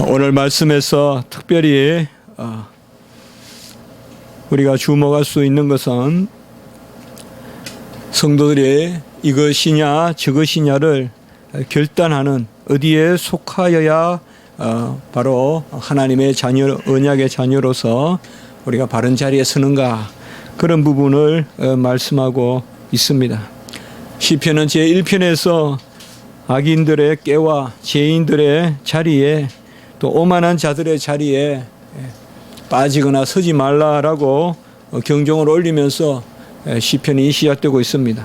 오늘 말씀에서 특별히 우리가 주목할 수 있는 것은 성도들이 이것이냐 저것이냐를 결단하는, 어디에 속하여야 바로 하나님의 자녀, 언약의 자녀로서 우리가 바른 자리에 서는가, 그런 부분을 말씀하고 있습니다. 시편은 제1편에서 악인들의 꾀와 죄인들의 자리에, 또 오만한 자들의 자리에 빠지거나 서지 말라라고 경종을 울리면서 시편이 시작되고 있습니다.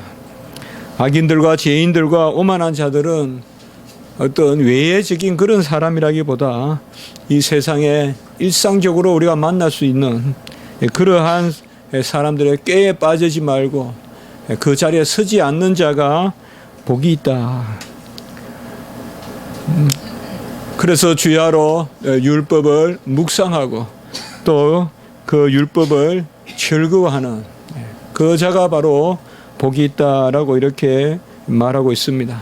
악인들과 죄인들과 오만한 자들은 어떤 외해적인 그런 사람이라기보다 이 세상에 일상적으로 우리가 만날 수 있는 그러한 사람들의 꾀에 빠지지 말고 그 자리에 서지 않는 자가 복이 있다. 그래서 주야로 율법을 묵상하고 또 그 율법을 즐거워하는 그 자가 바로 복이 있다라고 이렇게 말하고 있습니다.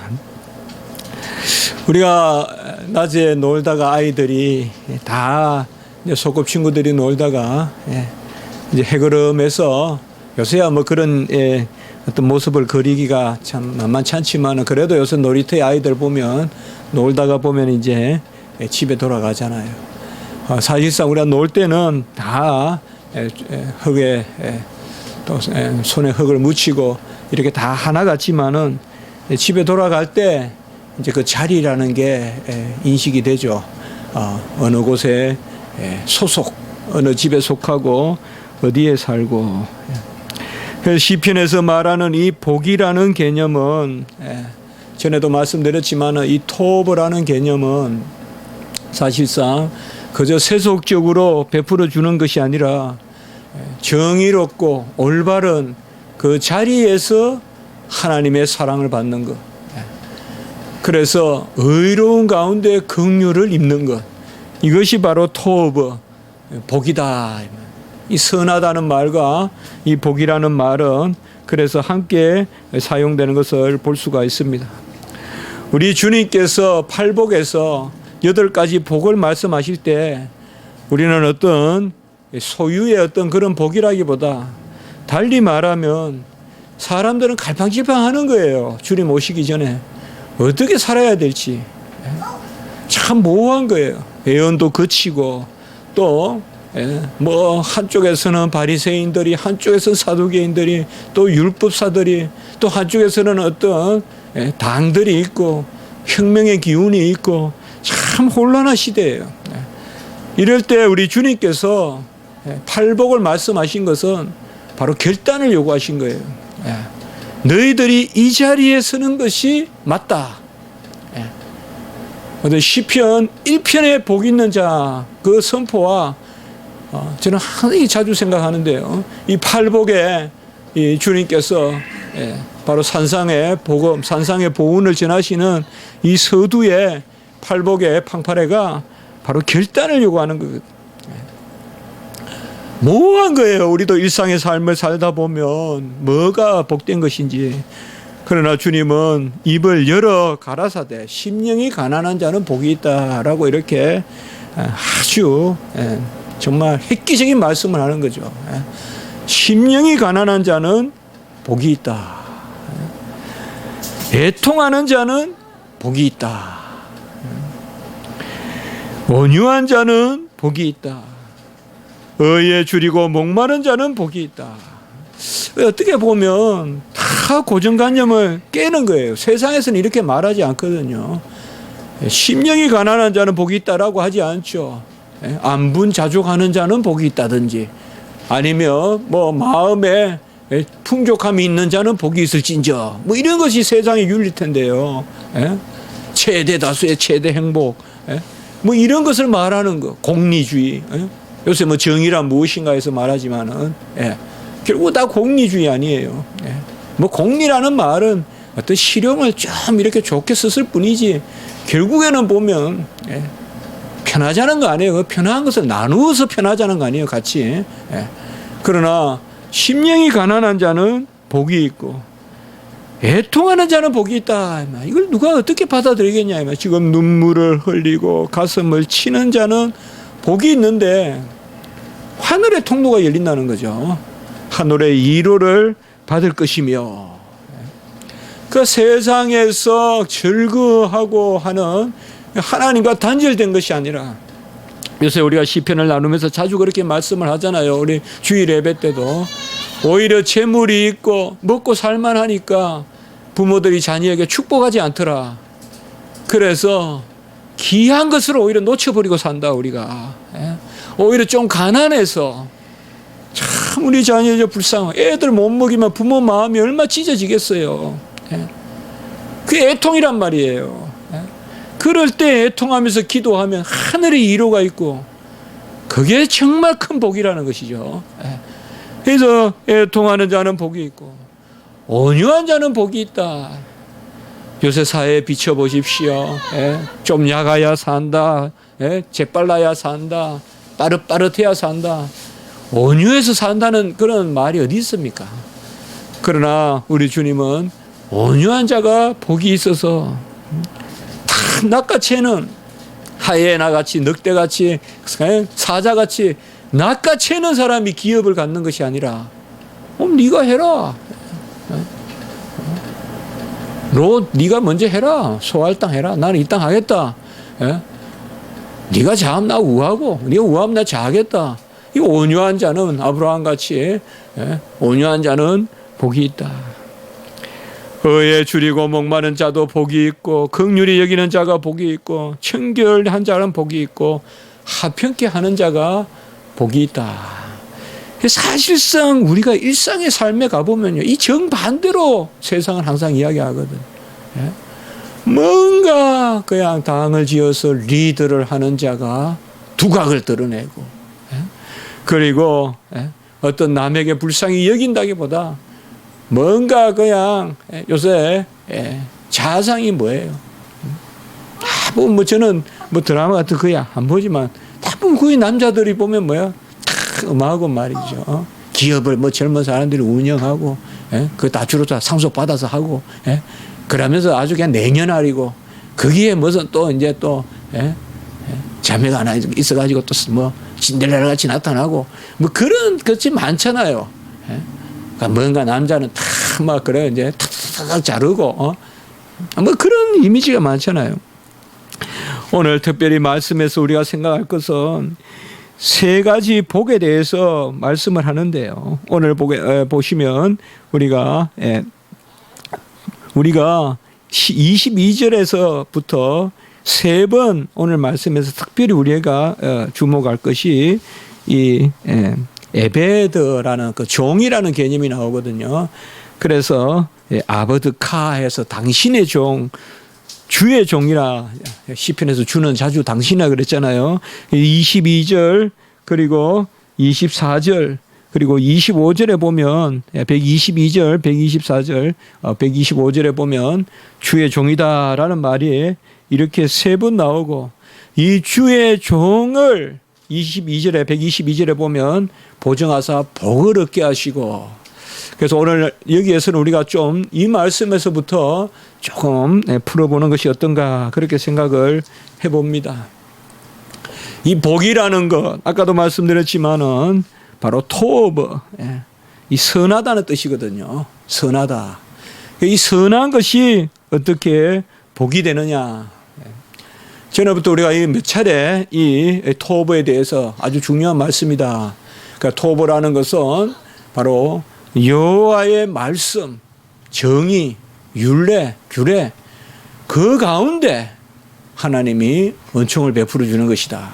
우리가 낮에 놀다가 아이들이 다 소꿉 친구들이 놀다가 이제 해그름에서, 요새야 뭐 그런 어떤 모습을 그리기가 참 만만치 않지만 그래도 요새 놀이터에 아이들 보면 놀다가 보면 이제 집에 돌아가잖아요. 사실상 우리가 놀 때는 다 흙에 또 손에 흙을 묻히고 이렇게 다 하나 같지만은 집에 돌아갈 때 이제 그 자리라는 게 인식이 되죠. 어느 곳에 소속, 어느 집에 속하고 어디에 살고. 그래서 시편에서 말하는 이 복이라는 개념은, 전에도 말씀드렸지만 이 토브라는 개념은 사실상 그저 세속적으로 베풀어 주는 것이 아니라 정의롭고 올바른 그 자리에서 하나님의 사랑을 받는 것. 그래서 의로운 가운데 긍휼을 입는 것. 이것이 바로 토브, 복이다. 이 선하다는 말과 이 복이라는 말은 그래서 함께 사용되는 것을 볼 수가 있습니다. 우리 주님께서 팔복에서 8가지 복을 말씀하실 때 우리는 어떤 소유의 어떤 그런 복이라기보다 달리 말하면 사람들은 갈팡질팡하는 거예요. 주님 오시기 전에 어떻게 살아야 될지 참 모호한 거예요. 예언도 거치고 또 뭐 한쪽에서는 바리새인들이, 한쪽에서는 사두개인들이, 또 율법사들이, 또 한쪽에서는 어떤 당들이 있고 혁명의 기운이 있고 참 혼란한 시대예요. 이럴 때 우리 주님께서 팔복을 말씀하신 것은 바로 결단을 요구하신 거예요. 너희들이 이 자리에 서는 것이 맞다. 시편 1편에 복 있는 자 그 선포와 저는 항상 자주 생각하는데요. 이 팔복에 이 주님께서 바로 산상의 복음, 산상의 보훈을 전하시는 이 서두의 팔복의 팡파레가 바로 결단을 요구하는 거거든요. 모호한 거예요. 우리도 일상의 삶을 살다 보면 뭐가 복된 것인지. 그러나 주님은 입을 열어 가라사대 심령이 가난한 자는 복이 있다라고 이렇게 아주 정말 획기적인 말씀을 하는 거죠. 심령이 가난한 자는 복이 있다. 애통하는 자는 복이 있다. 온유한 자는 복이 있다. 의에 줄이고 목마른 자는 복이 있다. 어떻게 보면 다 고정관념을 깨는 거예요. 세상에서는 이렇게 말하지 않거든요. 심령이 가난한 자는 복이 있다라고 하지 않죠. 안분자족하는 자는 복이 있다든지, 아니면 뭐 마음에 풍족함이 있는 자는 복이 있을진저, 뭐 이런 것이 세상의 윤리일 텐데요. 최대 다수의 최대 행복, 뭐 이런 것을 말하는 거. 공리주의, 요새 뭐 정의란 무엇인가 해서 말하지만은 결국 다 공리주의 아니에요. 뭐 공리라는 말은 어떤 실용을 좀 이렇게 좋게 썼을 뿐이지 결국에는 보면 편하자는 거 아니에요. 편한 것을 나누어서 편하자는 거 아니에요. 같이. 그러나 심령이 가난한 자는 복이 있고 애통하는 자는 복이 있다. 이걸 누가 어떻게 받아들이겠냐. 지금 눈물을 흘리고 가슴을 치는 자는 복이 있는데 하늘의 통로가 열린다는 거죠. 하늘의 위로를 받을 것이며, 그 세상에서 즐거워하고 하는 하나님과 단절된 것이 아니라, 요새 우리가 시편을 나누면서 자주 그렇게 말씀을 하잖아요. 우리 주일 예배 때도 오히려 재물이 있고 먹고 살만하니까 부모들이 자녀에게 축복하지 않더라. 그래서 귀한 것을 오히려 놓쳐버리고 산다 우리가. 오히려 좀 가난해서 참 우리 자녀 불쌍해. 애들 못 먹이면 부모 마음이 얼마나 찢어지겠어요. 그게 애통이란 말이에요. 그럴 때 애통하면서 기도하면 하늘의 위로가 있고 그게 정말 큰 복이라는 것이죠. 그래서 애통하는 자는 복이 있고 온유한 자는 복이 있다. 요새 사회에 비춰보십시오. 좀 약아야 산다. 재빨라야 산다. 빠릇빠릇해야 산다. 온유해서 산다는 그런 말이 어디 있습니까? 그러나 우리 주님은 온유한 자가 복이 있어서 다 낚아채는 하이에나같이 늑대같이 사자같이 낚아채는 사람이 기업을 갖는 것이 아니라 네가 해라. 네가 먼저 해라. 소할당 해라. 나는 이 땅 하겠다. 네가 자하면 나 우하고 네가 우하면 나 자하겠다. 이 온유한 자는 아브라함같이 온유한 자는 복이 있다. 의에 줄이고 목마른 자도 복이 있고 긍휼히 여기는 자가 복이 있고 청결한 자는 복이 있고 화평케 하는 자가 복이 있다. 사실상 우리가 일상의 삶에 가보면요, 이 정반대로 세상은 항상 이야기하거든. 뭔가 그냥 당을 지어서 리드를 하는 자가 두각을 드러내고, 그리고 어떤 남에게 불쌍히 여긴다기보다 뭔가 그냥 요새 자상이 뭐예요? 뭐 저는 뭐 드라마 같은 거야 안 보지만 대부분 거의 남자들이 보면 뭐야? 다 음악하고 말이죠. 기업을 뭐 젊은 사람들이 운영하고, 그 다 주로 다 상속 받아서 하고, 그러면서 아주 그냥 냉연하리고 거기에 무슨 또 이제 또 자매가 하나 있어가지고 또 뭐 신데렐라 같이 나타나고 뭐 그런 것이 많잖아요. 그러니까 뭔가 남자는 다 막 그래 이제 탁탁탁 자르고 뭐 그런 이미지가 많잖아요. 오늘 특별히 말씀에서 우리가 생각할 것은 세 가지 복에 대해서 말씀을 하는데요. 오늘 보시면 우리가 22절에서부터 세 번 오늘 말씀에서 특별히 우리가 주목할 것이 이 에베드라는 그 종이라는 개념이 나오거든요. 그래서 아버드카해서 당신의 종, 주의 종이라 시편에서 주는 자주 당신이라 그랬잖아요. 22절 그리고 24절 그리고 25절에 보면 122절, 124절, 125절에 보면 주의 종이다라는 말이 이렇게 세 번 나오고 이 주의 종을 22절에 122절에 보면 보정하사 복을 얻게 하시고, 그래서 오늘 여기에서는 우리가 좀 이 말씀에서부터 조금 풀어보는 것이 어떤가 그렇게 생각을 해봅니다. 이 복이라는 것 아까도 말씀드렸지만은 바로 토브, 이 선하다는 뜻이거든요. 선하다. 이 선한 것이 어떻게 복이 되느냐. 전에부터 우리가 몇 차례 이 토브에 대해서 아주 중요한 말씀이다. 그러니까 토브라는 것은 바로 여호와의 말씀, 정의, 율례, 규례 그 가운데 하나님이 은총을 베풀어 주는 것이다.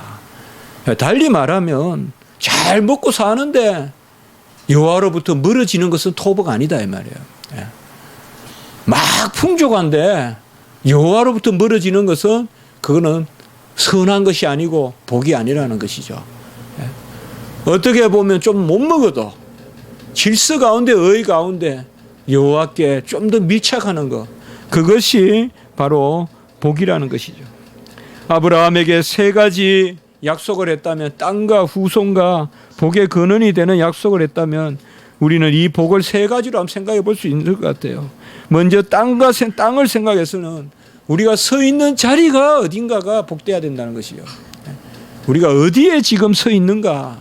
달리 말하면 잘 먹고 사는데 여호와로부터 멀어지는 것은 토브가 아니다 이 말이에요. 막 풍족한데 여호와로부터 멀어지는 것은 그거는 선한 것이 아니고 복이 아니라는 것이죠. 어떻게 보면 좀 못 먹어도 질서 가운데 의 가운데 여호와께 좀 더 밀착하는 것, 그것이 바로 복이라는 것이죠. 아브라함에게 세 가지 약속을 했다면, 땅과 후손과 복의 근원이 되는 약속을 했다면 우리는 이 복을 세 가지로 한번 생각해 볼 수 있는 것 같아요. 먼저 땅을 생각해서는 우리가 서 있는 자리가 어딘가가 복돼야 된다는 것이요. 우리가 어디에 지금 서 있는가,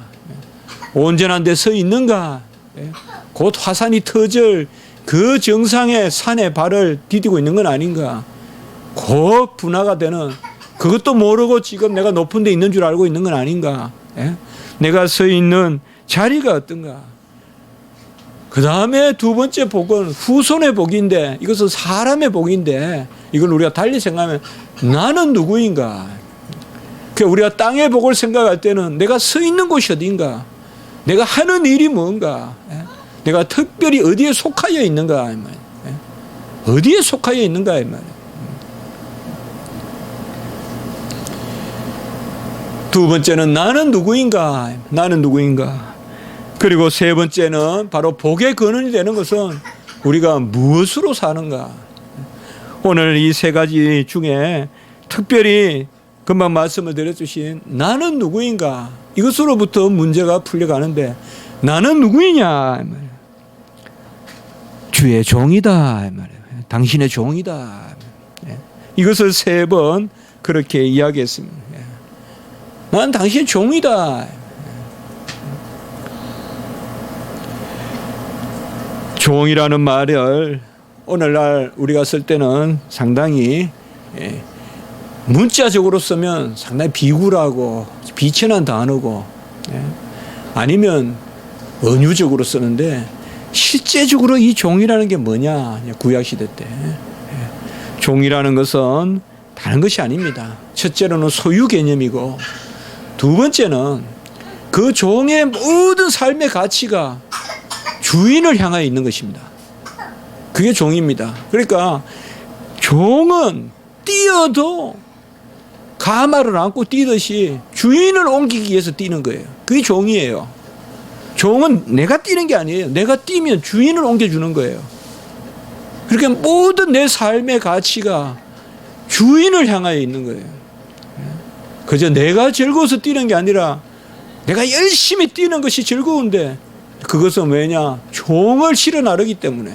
온전한 데 서 있는가, 곧 화산이 터질 그 정상의 산에 발을 디디고 있는 건 아닌가, 곧 분화가 되는, 그것도 모르고 지금 내가 높은 데 있는 줄 알고 있는 건 아닌가, 내가 서 있는 자리가 어떤가. 그 다음에 두 번째 복은 후손의 복인데, 이것은 사람의 복인데, 이걸 우리가 달리 생각하면 나는 누구인가. 우리가 땅의 복을 생각할 때는 내가 서 있는 곳이 어딘가, 내가 하는 일이 뭔가, 내가 특별히 어디에 속하여 있는가, 어디에 속하여 있는가 이 말이에요. 두 번째는 나는 누구인가, 나는 누구인가. 그리고 세 번째는 바로 복의 근원이 되는 것은 우리가 무엇으로 사는가. 오늘 이 세 가지 중에 특별히 금방 말씀을 드려주신 나는 누구인가, 이것으로부터 문제가 풀려가는데, 나는 누구이냐, 주의 종이다, 당신의 종이다. 이것을 세 번 그렇게 이야기했습니다. 난 당신의 종이다. 종이라는 말을 오늘날 우리가 쓸 때는 상당히 문자적으로 쓰면 상당히 비굴하고 비천한 단어고, 아니면 은유적으로 쓰는데, 실제적으로 이 종이라는 게 뭐냐, 구약시대 때 종이라는 것은 다른 것이 아닙니다. 첫째로는 소유 개념이고, 두 번째는 그 종의 모든 삶의 가치가 주인을 향하여 있는 것입니다. 그게 종입니다. 그러니까 종은 뛰어도 가마를 안고 뛰듯이 주인을 옮기기 위해서 뛰는 거예요. 그게 종이에요. 종은 내가 뛰는 게 아니에요. 내가 뛰면 주인을 옮겨주는 거예요. 그러니까 모든 내 삶의 가치가 주인을 향하여 있는 거예요. 그저 내가 즐거워서 뛰는 게 아니라 내가 열심히 뛰는 것이 즐거운데, 그것은 왜냐? 종을 실어 나르기 때문에,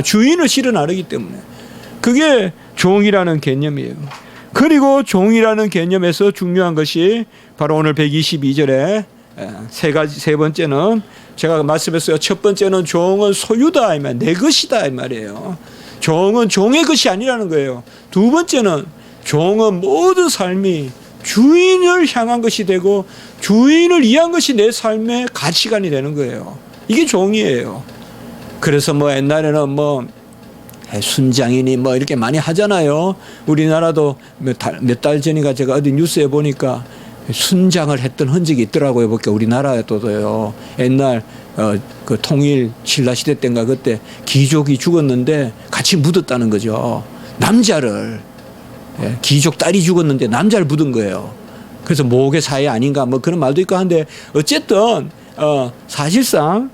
주인을 실어 나르기 때문에. 그게 종이라는 개념이에요. 그리고 종이라는 개념에서 중요한 것이 바로 오늘 122절에 세 번째는 제가 말씀했어요. 첫 번째는 종은 소유다, 이 말, 내 것이다 이 말이에요. 종은 종의 것이 아니라는 거예요. 두 번째는 종은 모든 삶이 주인을 향한 것이 되고, 주인을 위한 것이 내 삶의 가치관이 되는 거예요. 이게 종이에요. 그래서 옛날에는 순장이니 이렇게 많이 하잖아요. 우리나라도 몇 달 전인가 제가 어디 뉴스에 보니까 순장을 했던 흔적이 있더라고요. 보니까 우리나라에도요. 옛날 그 통일 신라 시대 때인가 그때 귀족이 죽었는데 같이 묻었다는 거죠. 남자를, 귀족 딸이 죽었는데 남자를 묻은 거예요. 그래서 모계 사회 아닌가 그런 말도 있고 한데, 어쨌든 사실상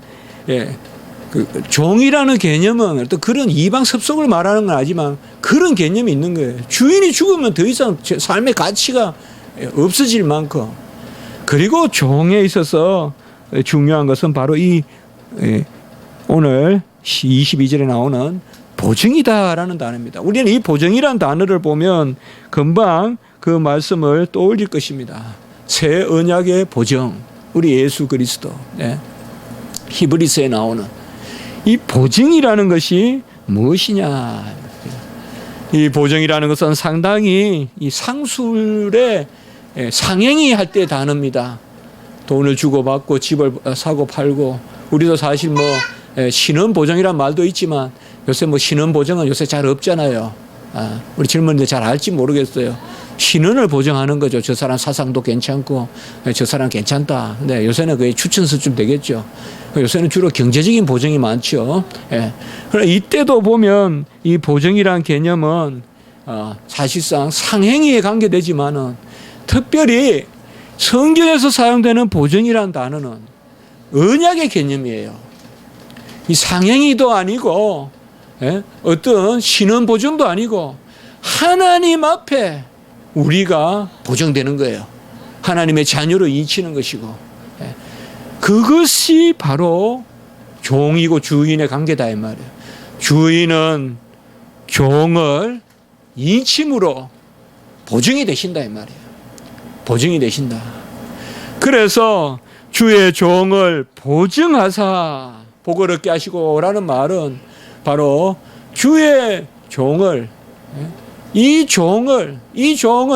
그 종이라는 개념은 어떤 그런 이방 습속을 말하는 건 아니지만 그런 개념이 있는 거예요. 주인이 죽으면 더 이상 삶의 가치가 없어질 만큼. 그리고 종에 있어서 중요한 것은 바로 이 오늘 22절에 나오는 보증이다라는 단어입니다. 우리는 이 보증이라는 단어를 보면 금방 그 말씀을 떠올릴 것입니다. 새 언약의 보증, 우리 예수 그리스도. 히브리서에 나오는 이 보증이라는 것이 무엇이냐. 이 보증이라는 것은 상당히 이 상술의 상행위 할 때 단어입니다. 돈을 주고받고 집을 사고 팔고, 우리도 사실 신원 보증이란 말도 있지만 요새 신원 보증은 요새 잘 없잖아요. 우리 젊은이들 잘 알지 모르겠어요. 신원을 보증하는 거죠. 저 사람 사상도 괜찮고 저 사람 괜찮다. 근데 요새는 거의 추천서쯤 되겠죠. 요새는 주로 경제적인 보증이 많죠. 그러나 이때도 보면 이 보증이란 개념은 사실상 상행위에 관계되지만은, 특별히 성경에서 사용되는 보증이란 단어는 언약의 개념이에요. 이 상행위도 아니고 어떤 신원 보증도 아니고 하나님 앞에 우리가 보증되는 거예요. 하나님의 자녀로 인치는 것이고, 그것이 바로 종이고 주인의 관계다 이 말이에요. 주인은 종을 인침으로 보증이 되신다 이 말이에요. 보증이 되신다. 그래서 주의 종을 보증하사 복을 얻게 하시고라는 말은 바로 주의 종을, 이 종은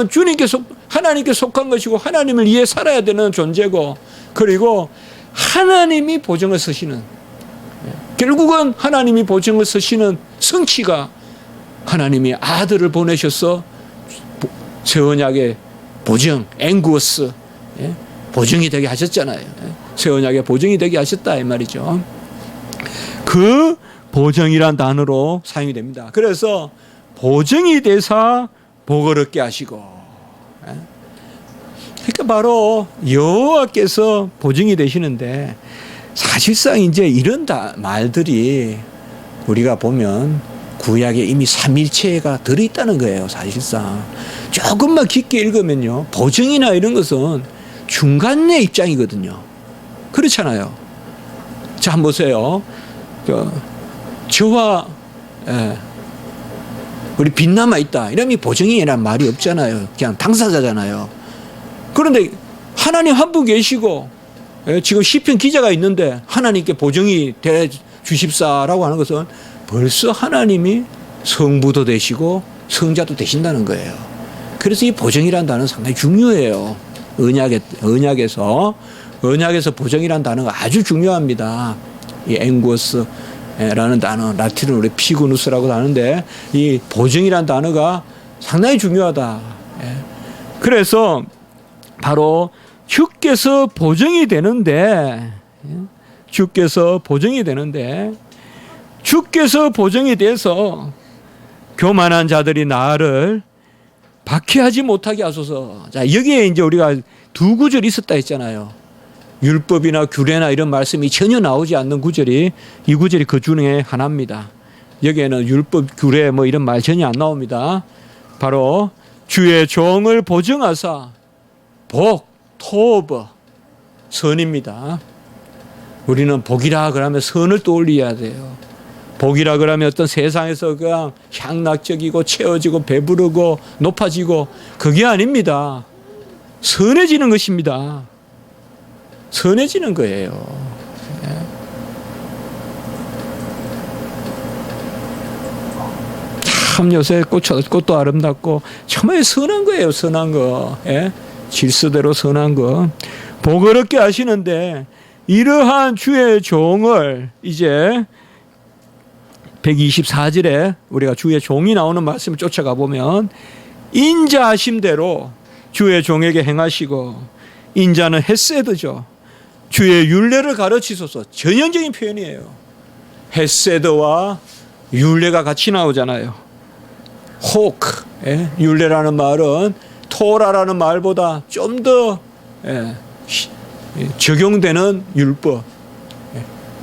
주님께 하나님께 속한 것이고 하나님을 위해 살아야 되는 존재고, 그리고 하나님이 보증을 서시는, 결국은 하나님이 보증을 서시는 성취가 하나님이 아들을 보내셔서 새 언약의 보증, 앵구어스, 보증이 되게 하셨잖아요. 새 언약의 보증이 되게 하셨다 이 말이죠. 그 보증이란 단어로 사용이 됩니다. 그래서 보증이 되사 복을 얻게 하시고, 그러니까 바로 여호와께서 보증이 되시는데, 사실상 이제 이런 말들이 우리가 보면 구약에 이미 삼일체가 들어있다는 거예요. 사실상 조금만 깊게 읽으면요, 보증이나 이런 것은 중간의 입장이거든요. 그렇잖아요. 자, 한번 보세요. 저와 우리 빚남아 있다 이러면 보증이란 말이 없잖아요. 그냥 당사자잖아요. 그런데 하나님 한 분 계시고, 지금 시편 기자가 있는데 하나님께 보증이 돼 주십사라고 하는 것은 벌써 하나님이 성부도 되시고 성자도 되신다는 거예요. 그래서 이 보증이라는 단어는 상당히 중요해요. 언약에서 보증이라는 단어가 아주 중요합니다. 이 앵구어스라는 단어, 라틴은 우리 피그누스라고 하는데, 이 보증이라는 단어가 상당히 중요하다. 그래서 바로 주께서 보증이 되는데, 주께서 보증이 돼서 교만한 자들이 나를 박해하지 못하게 하소서. 자, 여기에 이제 우리가 두 구절이 있었다 했잖아요. 율법이나 규례나 이런 말씀이 전혀 나오지 않는 구절이, 이 구절이 그 중에 하나입니다. 여기에는 율법, 규례 뭐 이런 말 전혀 안 나옵니다. 바로 주의 종을 보증하사 복, 토브, 선입니다. 우리는 복이라 그러면 선을 떠올려야 돼요. 복이라 그러면 어떤 세상에서 그냥 향락적이고 채워지고 배부르고 높아지고, 그게 아닙니다. 선해지는 것입니다. 선해지는 거예요. 참 요새 꽃도 아름답고 정말 선한 거예요. 선한 거. 질서대로 선한 거. 복을 얻게 하시는데, 이러한 주의 종을 이제 124절에 우리가 주의 종이 나오는 말씀을 쫓아가 보면, 인자하심대로 주의 종에게 행하시고, 인자는 헤세드죠. 주의 율례를 가르치소서. 전형적인 표현이에요. 헤세드와 율례가 같이 나오잖아요. 호크, 율례라는 말은 토라라는 말보다 좀 더 적용되는 율법,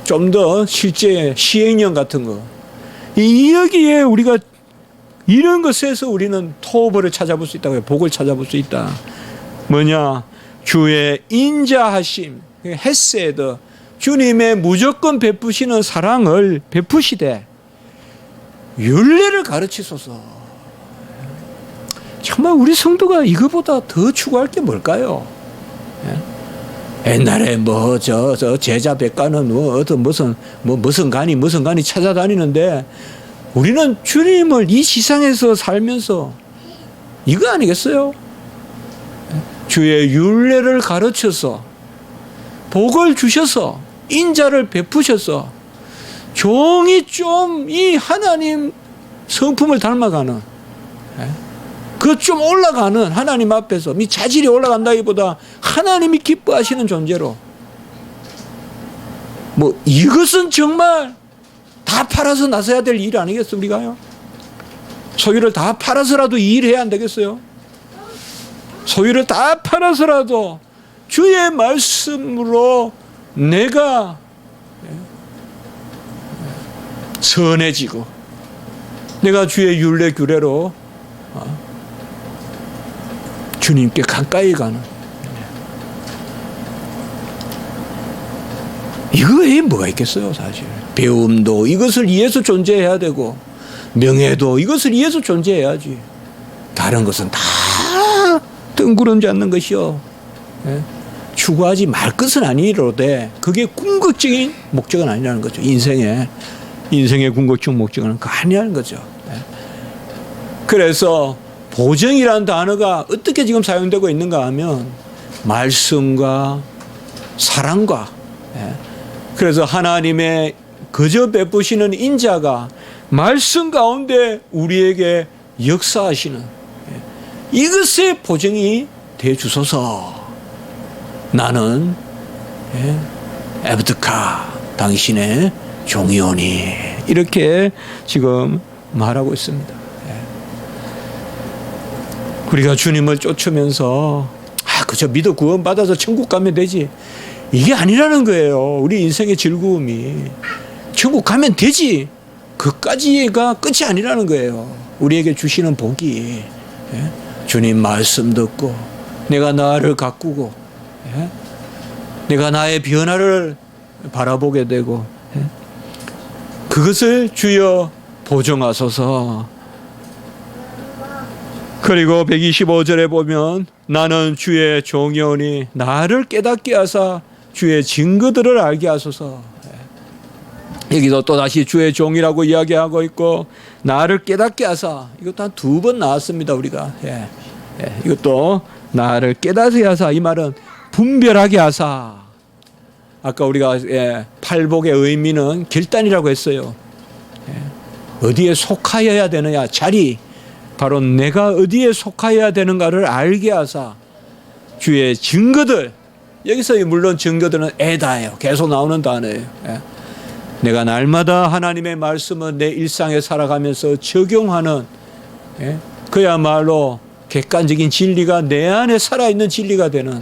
좀 더 실제 시행령 같은 거. 여기에 우리가 이런 것에서 우리는 토벌을 찾아볼 수 있다고요. 복을 찾아볼 수 있다. 뭐냐? 주의 인자하심, 헤세드, 주님의 무조건 베푸시는 사랑을 베푸시되 율례를 가르치소서. 정말 우리 성도가 이거보다 더 추구할 게 뭘까요? 옛날에 저 제자 백가는 무슨 간이 찾아다니는데, 우리는 주님을 이 세상에서 살면서 이거 아니겠어요? 주의 율례를 가르쳐서 복을 주셔서 인자를 베푸셔서 종이 좀 이 하나님 성품을 닮아가는, 그 좀 올라가는, 하나님 앞에서 이 자질이 올라간다기보다 하나님이 기뻐하시는 존재로, 뭐 이것은 정말 다 팔아서 나서야 될 일 아니겠어 우리가요? 소유를 다 팔아서라도 이 일 해야 안 되겠어요? 소유를 다 팔아서라도 주의 말씀으로 내가 선해지고, 내가 주의 율례 규례로 주님께 가까이 가는, 이거 외에 뭐가 있겠어요? 사실 배움도 이것을 위해서 존재해야 되고, 명예도 이것을 위해서 존재해야지. 다른 것은 다 뜬구름 잡는 것이요. 예? 추구하지 말 것은 아니로되 그게 궁극적인 목적은 아니라는 거죠. 인생의 궁극적 목적은 그거 아니라는 거죠. 예? 그래서 보정이라는 단어가 어떻게 지금 사용되고 있는가 하면 말씀과 사랑과, 예? 그래서 하나님의 거저 베푸시는 인자가 말씀 가운데 우리에게 역사하시는, 예? 이것의 보정이 되 주소서. 나는, 예? 에브드카 당신의 종이오니, 이렇게 지금 말하고 있습니다. 예. 우리가 주님을 쫓으면서 그저 믿어 구원받아서 천국 가면 되지, 이게 아니라는 거예요. 우리 인생의 즐거움이 천국 가면 되지, 그까지가 끝이 아니라는 거예요. 우리에게 주시는 복이, 예? 주님 말씀 듣고 내가 나를 가꾸고, 예? 내가 나의 변화를 바라보게 되고, 예? 그것을 주여 보정하소서. 그리고 125절에 보면 나는 주의 종이오니 나를 깨닫게 하사 주의 증거들을 알게 하소서. 여기도 또다시 주의 종이라고 이야기하고 있고, 나를 깨닫게 하사, 이것도 한 2번 나왔습니다 우리가. 이것도 나를 깨닫게 하사, 이 말은 분별하게 하사. 아까 우리가 팔복의 의미는 결단이라고 했어요. 어디에 속하여야 되느냐, 자리, 바로 내가 어디에 속하여야 되는가를 알게 하사 주의 증거들, 여기서 물론 증거들은 에다예요. 계속 나오는 단어예요. 내가 날마다 하나님의 말씀을 내 일상에 살아가면서 적용하는, 그야말로 객관적인 진리가 내 안에 살아있는 진리가 되는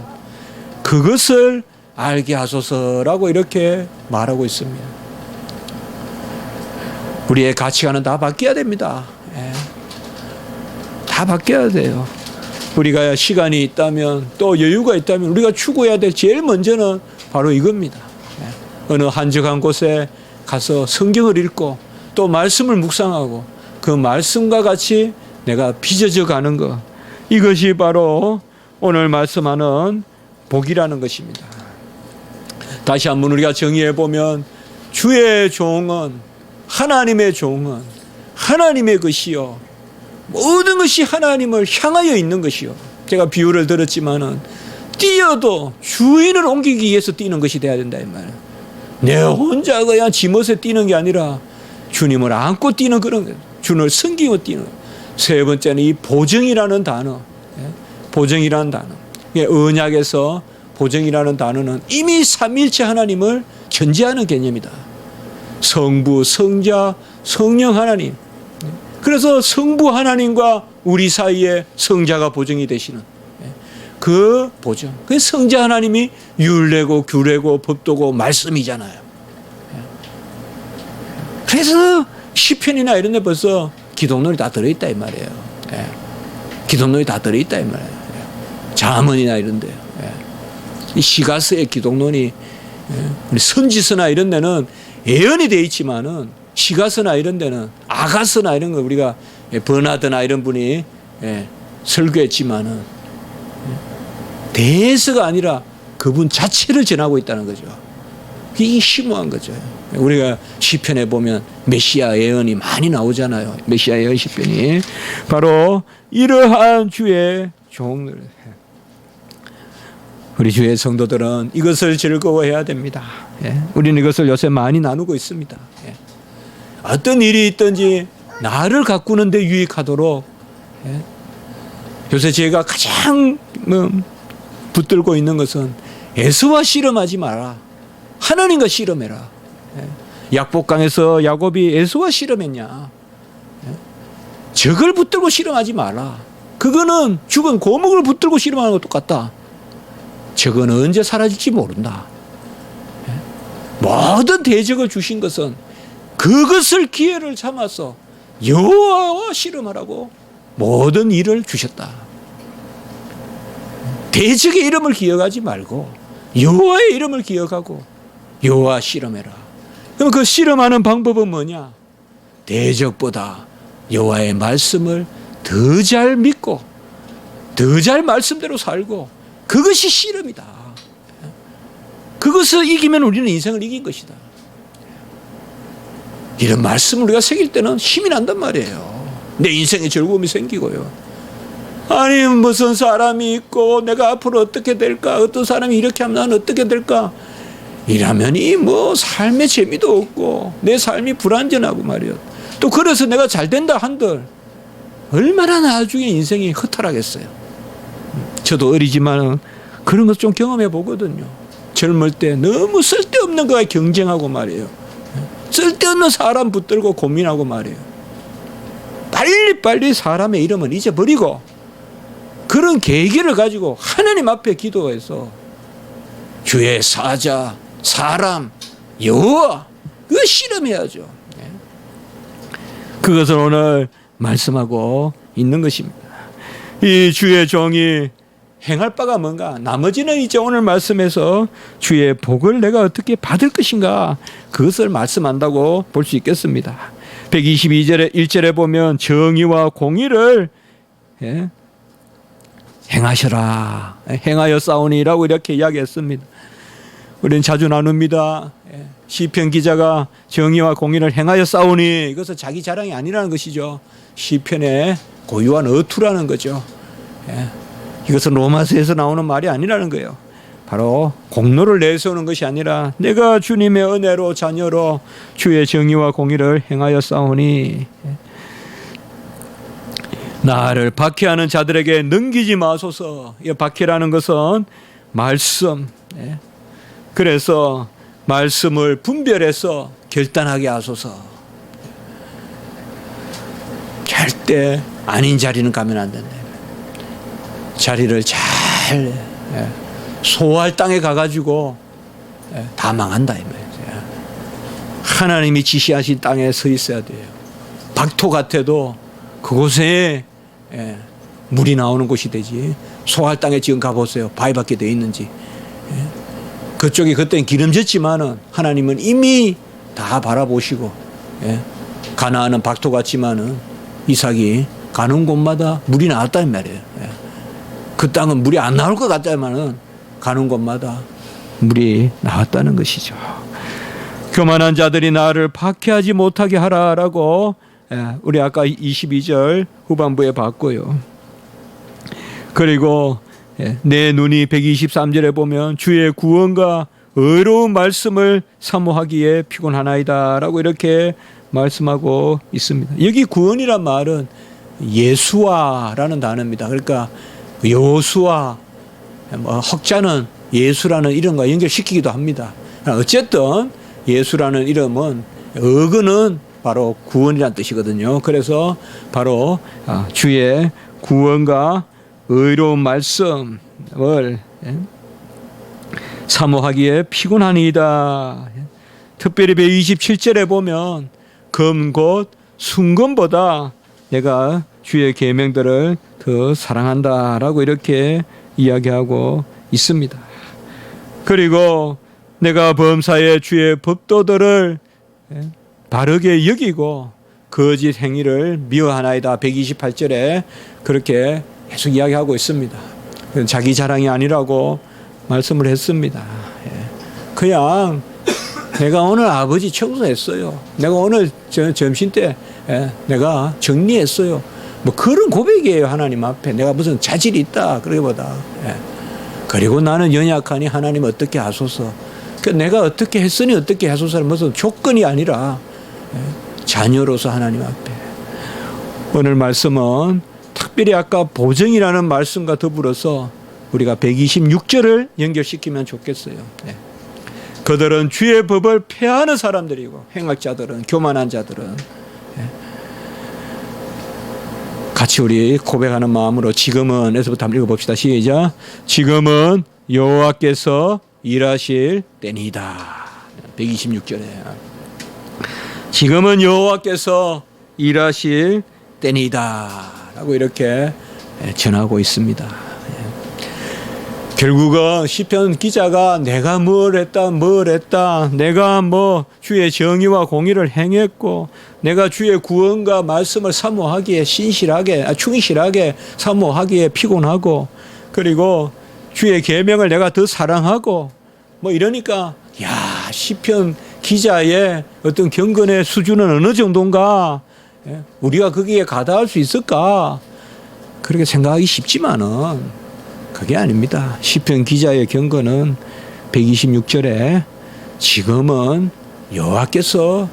그것을 알게 하소서라고 이렇게 말하고 있습니다. 우리의 가치관은 다 바뀌어야 됩니다. 다 바뀌어야 돼요. 우리가 시간이 있다면, 또 여유가 있다면 우리가 추구해야 될 제일 먼저는 바로 이겁니다. 어느 한적한 곳에 가서 성경을 읽고 또 말씀을 묵상하고 그 말씀과 같이 내가 빚어져 가는 것, 이것이 바로 오늘 말씀하는 복이라는 것입니다. 다시 한번 우리가 정의해 보면, 주의 종은, 하나님의 종은 하나님의 것이요, 모든 것이 하나님을 향하여 있는 것이요. 제가 비유를 들었지만은 뛰어도 주인을 옮기기 위해서 뛰는 것이 돼야 된다 이 말이에요. 내 혼자 그냥 지멋에 뛰는 게 아니라 주님을 안고 뛰는 그런 거예요. 주님을 섬기고 뛰는 거예요. 세 번째는 이 보정이라는 단어. 보정이라는 단어. 언약에서 보정이라는 단어는 이미 삼위일체 하나님을 견지하는 개념이다. 성부, 성자, 성령 하나님. 그래서 성부 하나님과 우리 사이에 성자가 보정이 되시는 그 보정. 그 성자 하나님이 율례고 규례고 법도고 말씀이잖아요. 그래서 시편이나 이런 데 벌써 기독론이 다 들어있다 이 말이에요. 기독론이 다 들어있다 이 말이에요. 잠언이나 이런 데. 이 시가서의 기독론이, 우리 선지서나 이런 데는 예언이 되어 있지만은 시가서나 이런 데는, 아가서나 이런 거 우리가 버나드나 이런 분이 설교했지만은 대서가 아니라 그분 자체를 전하고 있다는 거죠. 이게 심오한 거죠. 우리가 시편에 보면 메시아 예언이 많이 나오잖아요. 메시아 예언 시편이 바로 이러한 주의 종들, 우리 주의 성도들은 이것을 즐거워해야 됩니다. 우리는 이것을 요새 많이 나누고 있습니다. 어떤 일이 있든지 나를 가꾸는 데 유익하도록, 요새 제가 가장 붙들고 있는 것은 에서와 씨름하지 마라. 하나님과 씨름해라. 약복강에서 야곱이 에서와 씨름했냐. 적을 붙들고 씨름하지 마라. 그거는 죽은 고목을 붙들고 씨름하는 것 똑같다. 적은 언제 사라질지 모른다. 모든 대적을 주신 것은 그것을 기회를 삼아서 여호와와 씨름하라고 모든 일을 주셨다. 대적의 이름을 기억하지 말고 여호와의 이름을 기억하고 여호와 씨름해라. 그럼 그 씨름하는 방법은 뭐냐? 대적보다 여호와의 말씀을 더 잘 믿고 더 잘 말씀대로 살고, 그것이 씨름이다. 그것을 이기면 우리는 인생을 이긴 것이다. 이런 말씀을 우리가 새길 때는 힘이 난단 말이에요. 내 인생에 즐거움이 생기고요. 아니 무슨 사람이 있고 내가 앞으로 어떻게 될까, 어떤 사람이 이렇게 하면 나는 어떻게 될까, 이러면이 뭐 삶의 재미도 없고 내 삶이 불완전하고 말이에요. 또 그래서 내가 잘 된다 한들 얼마나 나중에 인생이 허탈하겠어요. 저도 어리지만 그런 것 좀 경험해 보거든요. 젊을 때 너무 쓸데없는 거에 경쟁하고 말이에요. 쓸데없는 사람 붙들고 고민하고 말이에요. 빨리빨리 사람의 이름은 잊어버리고 그런 계기를 가지고 하나님 앞에 기도해서 주의 사자, 사람, 여호와, 그거 실험해야죠. 그것을 오늘 말씀하고 있는 것입니다. 이 주의 종이 행할 바가 뭔가? 나머지는 이제 오늘 말씀에서 주의 복을 내가 어떻게 받을 것인가, 그것을 말씀한다고 볼 수 있겠습니다. 122절에 1절에 보면 정의와 공의를 행하셔라, 행하여 싸우니라고 이렇게 이야기했습니다. 우리는 자주 나눕니다. 시편 기자가 정의와 공의를 행하여 싸우니, 이것은 자기 자랑이 아니라는 것이죠. 시편의 고유한 어투라는 거죠. 이것은 로마서에서 나오는 말이 아니라는 거예요. 바로 공로를 내세우는 것이 아니라 내가 주님의 은혜로 자녀로 주의 정의와 공의를 행하여 싸우니, 나를 박해하는 자들에게 넘기지 마소서. 이 박해라는 것은 말씀, 그래서 말씀을 분별해서 결단하게 하소서. 절대 아닌 자리는 가면 안 된다. 자리를 잘 소할 땅에 가가지고 다 망한다 이 말이죠. 하나님이 지시하신 땅에 서 있어야 돼요. 박토 같아도 그곳에 물이 나오는 곳이 되지. 소할 땅에 지금 가보세요. 바위밖에 돼 있는지. 그쪽이 그때는 기름졌지만은 하나님은 이미 다 바라보시고, 가나안은 박토 같지만은 이삭이 가는 곳마다 물이 나왔다는 말이에요. 그 땅은 물이 안 나올 것 같다면은 가는 곳마다 물이 나왔다는 것이죠. 교만한 자들이 나를 박해하지 못하게 하라라고 우리 아까 22절 후반부에 봤고요. 그리고 내 눈이 123절에 보면 주의 구원과 의로운 말씀을 사모하기에 피곤하나이다 라고 이렇게 말씀하고 있습니다. 여기 구원이란 말은 예수와라는 단어입니다. 그러니까 여호수아, 학자는 예수라는 이름과 연결시키기도 합니다. 어쨌든 예수라는 이름은 어근은 바로 구원이라는 뜻이거든요. 그래서 바로 주의 구원과 의로운 말씀을 사모하기에 피곤하니이다. 특별히 127절에 보면 검 곧 순검보다 내가 주의 계명들을 더 사랑한다라고 이렇게 이야기하고 있습니다. 그리고 내가 범사에 주의 법도들을 바르게 여기고 거짓 행위를 미워하나이다. 128절에 그렇게 계속 이야기하고 있습니다. 자기 자랑이 아니라고 말씀을 했습니다. 그냥 내가 오늘 아버지 청소했어요. 내가 오늘 점심 때 내가 정리했어요. 뭐 그런 고백이에요. 하나님 앞에 내가 무슨 자질이 있다 그러기보다. 그리고 나는 연약하니 하나님 어떻게 하소서. 내가 어떻게 했으니 어떻게 하소서는 무슨 조건이 아니라 자녀로서 하나님 앞에. 오늘 말씀은 특별히 아까 보증이라는 말씀과 더불어서 우리가 126절을 연결시키면 좋겠어요. 그들은 주의 법을 폐하는 사람들이고 행악자들은, 교만한 자들은. 같이 우리 고백하는 마음으로 지금은 에서부터 한번 읽어봅시다. 시작. 지금은 여호와께서 일하실 때니이다. 126절에 지금은 여호와께서 일하실 때니이다 라고 이렇게 전하고 있습니다. 결국은 시편 기자가 내가 뭘 했다, 내가 뭐 주의 정의와 공의를 행했고, 내가 주의 구원과 말씀을 사모하기에 충실하게 사모하기에 피곤하고, 그리고 주의 계명을 내가 더 사랑하고, 뭐 이러니까 야, 시편 기자의 어떤 경건의 수준은 어느 정도인가? 우리가 거기에 가다할 수 있을까? 그렇게 생각하기 쉽지만은 그게 아닙니다. 시편 기자의 경건은 126절에 지금은 여호와께서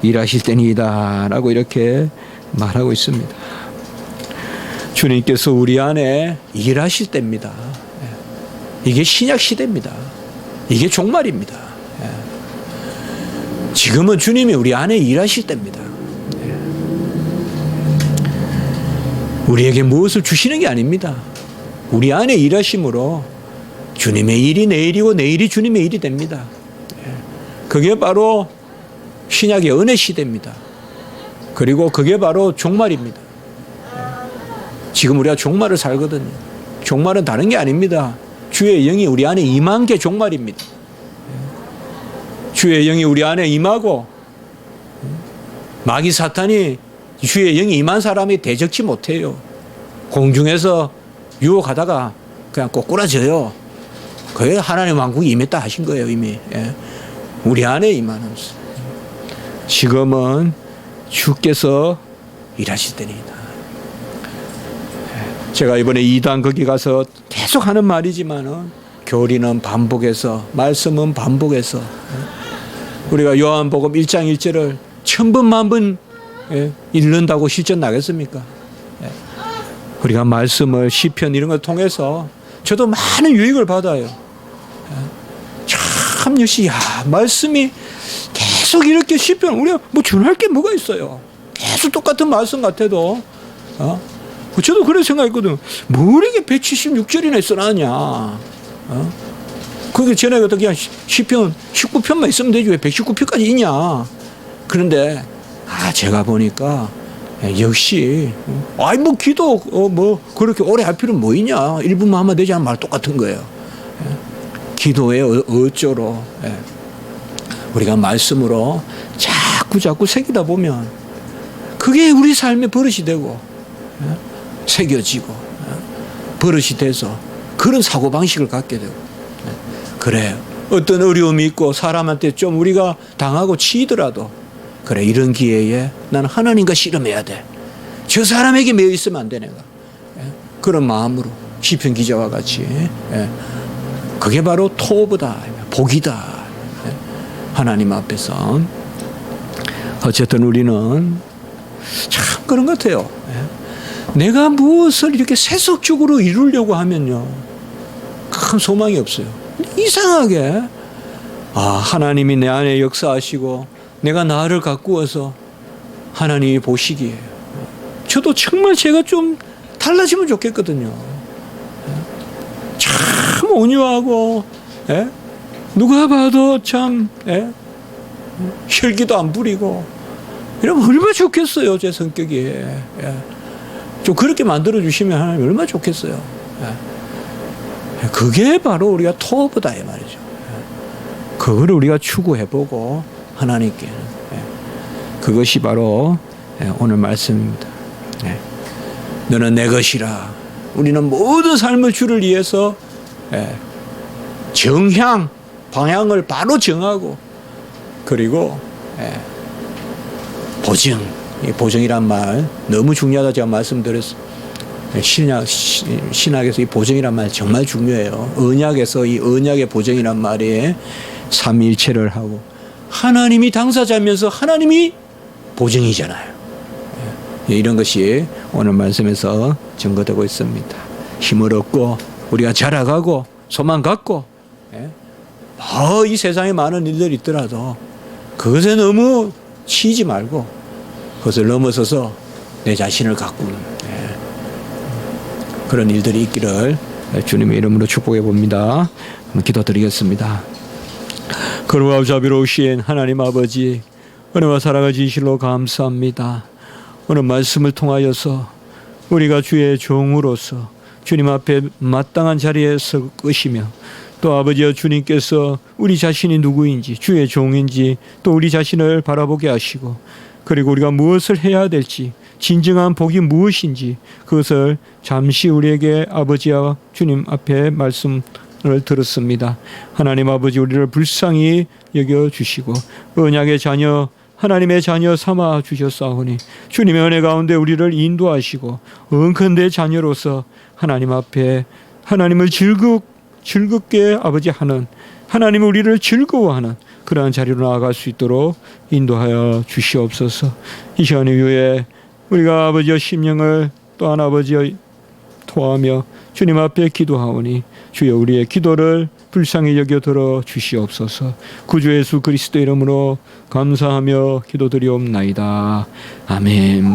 일하실 때니이다라고 이렇게 말하고 있습니다. 주님께서 우리 안에 일하실 때입니다. 이게 신약 시대입니다. 이게 종말입니다. 지금은 주님이 우리 안에 일하실 때입니다. 우리에게 무엇을 주시는 게 아닙니다. 우리 안에 일하심으로 주님의 일이 내 일이고 내 일이 주님의 일이 됩니다. 그게 바로 신약의 은혜 시대입니다. 그리고 그게 바로 종말입니다. 지금 우리가 종말을 살거든요. 종말은 다른 게 아닙니다. 주의 영이 우리 안에 임한 게 종말입니다. 주의 영이 우리 안에 임하고 마귀 사탄이 주의 영이 임한 사람이 대적지 못해요. 공중에서 유혹하다가 그냥 꼬꾸라져요. 그게 하나님 왕국이 임했다 하신 거예요, 이미. 우리 안에 임하면서. 지금은 주께서 일하실 때입니다. 제가 이번에 2단 거기 가서 계속 하는 말이지만은 교리는 반복해서, 말씀은 반복해서, 우리가 요한복음 1장 1절을 1000번 만번 읽는다고 실전 나겠습니까? 우리가 말씀을 시편 이런 걸 통해서 저도 많은 유익을 받아요. 참 역시 말씀이 계속 이렇게 시편 우리가 뭐 준할 게 뭐가 있어요. 계속 똑같은 말씀 같아도 저도 그런 생각했거든요. 뭐 이렇게 176절이나 써놨냐. 그게 전에 어떻게 시편 19편만 있으면 되지 왜 119편까지 있냐. 그런데 제가 보니까 역시 뭐 기도 뭐 그렇게 오래 할 필요는 뭐 있냐. 1분만 하면 되지 않은 말 똑같은 거예요. 기도에 어쩌로 우리가 말씀으로 자꾸 새기다 보면 그게 우리 삶의 버릇이 되고 새겨지고 버릇이 돼서 그런 사고방식을 갖게 되고 그래요. 어떤 어려움이 있고 사람한테 좀 우리가 당하고 치이더라도 그래 이런 기회에 나는 하나님과 씨름해야 돼. 저 사람에게 매여 있으면 안 돼 내가. 그런 마음으로 시편 기자와 같이 그게 바로 토부다 복이다. 하나님 앞에서 어쨌든 우리는 참 그런 것 같아요. 내가 무엇을 이렇게 세속적으로 이루려고 하면요 큰 소망이 없어요. 이상하게 하나님이 내 안에 역사하시고 내가 나를 가꾸어서 하나님이 보시기에 저도 정말 제가 좀 달라지면 좋겠거든요. 참 온유하고 누가 봐도 참 혈기도 안 부리고 이러면 얼마나 좋겠어요. 제 성격이 좀 그렇게 만들어 주시면 하나님 얼마나 좋겠어요. 그게 바로 우리가 토부다 이 말이죠. 그거를 우리가 추구해보고 하나님께는 그것이 바로 오늘 말씀입니다. 너는 내 것이라. 우리는 모든 삶의 주를 위해서 방향을 바로 정하고 그리고 보증이란 말 너무 중요하다 제가 말씀드렸어요. 신학에서 이 보증이란 말 정말 중요해요. 언약에서 이 언약의 보증이란 말이 삼위일체를 하고 하나님이 당사자면서 하나님이 보증이잖아요. 이런 것이 오늘 말씀에서 증거되고 있습니다. 힘을 얻고 우리가 자라가고 소망 갖고 이 세상에 많은 일들이 있더라도 그것에 너무 치이지 말고 그것을 넘어서서 내 자신을 가꾸는 그런 일들이 있기를 주님의 이름으로 축복해 봅니다. 기도드리겠습니다. 거룩하고 자비로우신 하나님 아버지 은혜와 사랑을 진실로 감사합니다. 오늘 말씀을 통하여서 우리가 주의 종으로서 주님 앞에 마땅한 자리에 서 것이며 또 아버지여 주님께서 우리 자신이 누구인지 주의 종인지 또 우리 자신을 바라보게 하시고 그리고 우리가 무엇을 해야 될지 진정한 복이 무엇인지 그것을 잠시 우리에게 아버지와 주님 앞에 말씀을 들었습니다. 하나님 아버지 우리를 불쌍히 여겨주시고 언약의 자녀 하나님의 자녀 삼아 주셨사오니 주님의 은혜 가운데 우리를 인도하시고 은컨대 자녀로서 하나님 앞에 하나님을 즐겁게 아버지 하는 하나님 우리를 즐거워하는 그러한 자리로 나아갈 수 있도록 인도하여 주시옵소서. 이 시간 이후에 우리가 아버지의 심령을 또한 아버지의 토하며 주님 앞에 기도하오니 주여 우리의 기도를 불쌍히 여겨 들어 주시옵소서. 구주 예수 그리스도 이름으로 감사하며 기도드리옵나이다. 아멘.